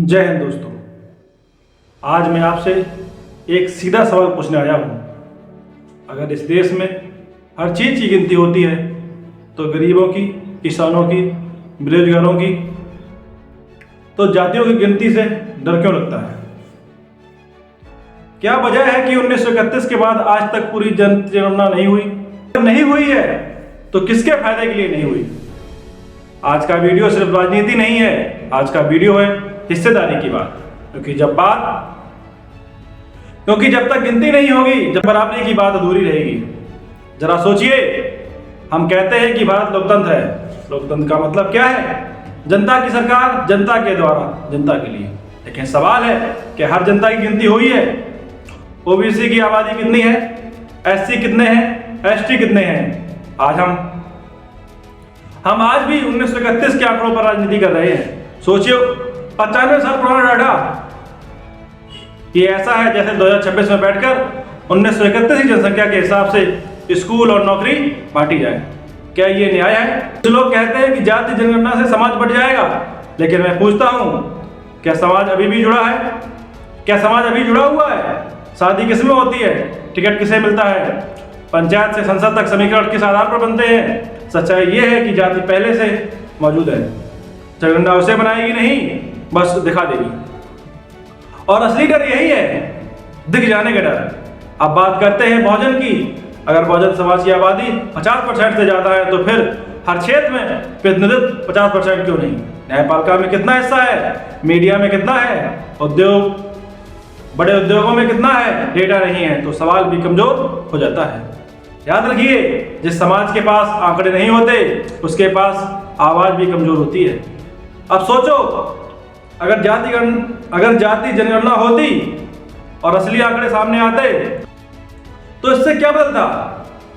जय हिंद दोस्तों। आज मैं आपसे एक सीधा सवाल पूछने आया हूँ। अगर इस देश में हर चीज़ की गिनती होती है तो गरीबों की, किसानों की, बेरोजगारों की, तो जातियों की गिनती से डर क्यों लगता है? क्या वजह है कि 1931 के बाद आज तक पूरी जनगणना नहीं हुई? नहीं हुई है तो किसके फायदे के लिए नहीं हुई? आज का वीडियो सिर्फ राजनीति नहीं है, आज का वीडियो है हिस्सेदारी की बात। क्योंकि जब तक गिनती नहीं होगी, जब बराबरी की बात अधूरी रहेगी। जरा सोचिए, हम कहते हैं कि भारत लोकतंत्र है। लोकतंत्र का मतलब क्या है? जनता की सरकार, जनता के द्वारा, जनता के लिए। लेकिन सवाल है कि हर जनता की गिनती हुई है? ओबीसी की आबादी कितनी है? एससी कितने हैं? एसटी कितने हैं? आज हम आज भी 1931 के आंकड़ों पर राजनीति कर रहे हैं। सोचिए, 95 साल पुराना डाटा। ये ऐसा है जैसे 2026 में बैठकर 1931 की जनसंख्या के हिसाब से स्कूल और नौकरी बांटी जाए। क्या ये न्याय है? कुछ लोग कहते हैं कि जाति जनगणना से समाज बढ़ जाएगा, लेकिन मैं पूछता हूँ, क्या समाज अभी भी जुड़ा है? क्या समाज अभी जुड़ा हुआ है? शादी किसमें होती है? टिकट किसे मिलता है? पंचायत से संसद तक समीकरण किस आधार पर बनते हैं? सच्चाई ये है कि जाति पहले से मौजूद है। जनगणना उसे बनाएगी नहीं, बस दिखा देगी। और असली डर यही है, दिख जाने का डर। अब बात करते हैं बहुजन की। अगर बहुजन समाज की आबादी 50% से ज्यादा है तो फिर हर क्षेत्र में प्रतिनिधित्व 50% क्यों नहीं? न्यायपालिका में कितना हिस्सा है? मीडिया में कितना है? उद्योग, बड़े उद्योगों में कितना है? डेटा नहीं है तो सवाल भी कमजोर हो जाता है। याद रखिए, जिस समाज के पास आंकड़े नहीं होते उसके पास आवाज भी कमजोर होती है। अब सोचो, अगर जाति जनगणना होती और असली आंकड़े सामने आते तो इससे क्या बदलता?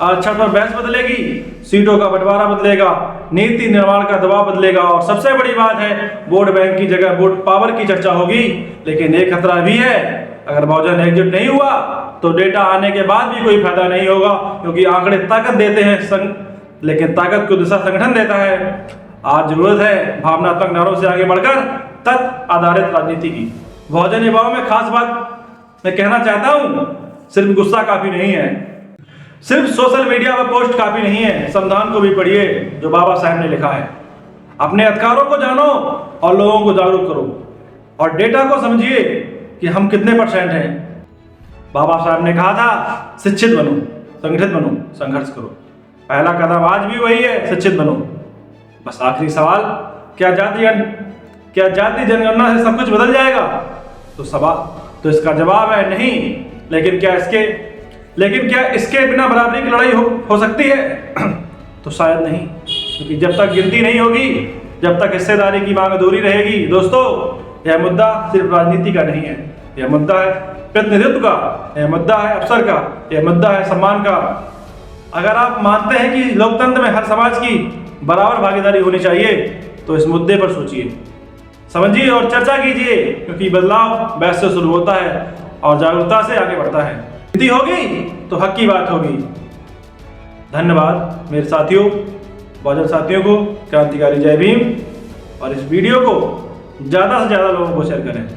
आरक्षण पर बहस बदलेगी, सीटों का बंटवारा बदलेगा, नीति निर्माण का दबाव बदलेगा और सबसे बड़ी बात है, वोट बैंक की जगह वोट पावर की चर्चा होगी। लेकिन एक खतरा भी है, अगर बहुजन एकजुट नहीं हुआ तो डेटा आने के बाद भी कोई फायदा नहीं होगा, क्योंकि आंकड़े ताकत देते हैं लेकिन ताकत को दिशा संगठन देता है। आज जरूरत है भावनात्मक नारों से आगे बढ़कर तथ्य आधारित राजनीति की। बहुजन युवाओं में खास बात मैं कहना चाहता हूं, सिर्फ गुस्सा काफी नहीं है, सिर्फ सोशल मीडिया पर पोस्ट काफी नहीं है। संविधान को भी पढ़िए जो बाबा साहब ने लिखा है। अपने अधिकारों को जानो और लोगों को जागरूक करो और डेटा को समझिए कि हम कितने % हैं। बाबा साहब ने कहा था, शिक्षित बनो, संगठित बनो, संघर्ष करो। पहला कदम आज भी वही है, शिक्षित बनो। बस आखिरी सवाल, क्या जाति जनगणना से सब कुछ बदल जाएगा? तो इसका जवाब है नहीं। लेकिन क्या इसके बिना बराबरी की लड़ाई हो सकती है? तो शायद नहीं, क्योंकि जब तक गिनती नहीं होगी, जब तक हिस्सेदारी की मांग अधूरी रहेगी। दोस्तों, यह मुद्दा सिर्फ राजनीति का नहीं है, यह मुद्दा है प्रतिनिधित्व का, यह मुद्दा है अवसर का, यह मुद्दा है सम्मान का। अगर आप मानते हैं कि लोकतंत्र में हर समाज की बराबर भागीदारी होनी चाहिए तो इस मुद्दे पर सोचिए, समझिए और चर्चा कीजिए, क्योंकि बदलाव बहस से शुरू होता है और जागरूकता से आगे बढ़ता है। गिनती होगी तो हक की बात होगी। धन्यवाद मेरे साथियों, बहुजन साथियों को क्रांतिकारी जय भीम। और इस वीडियो को ज़्यादा से ज़्यादा लोगों को शेयर करें।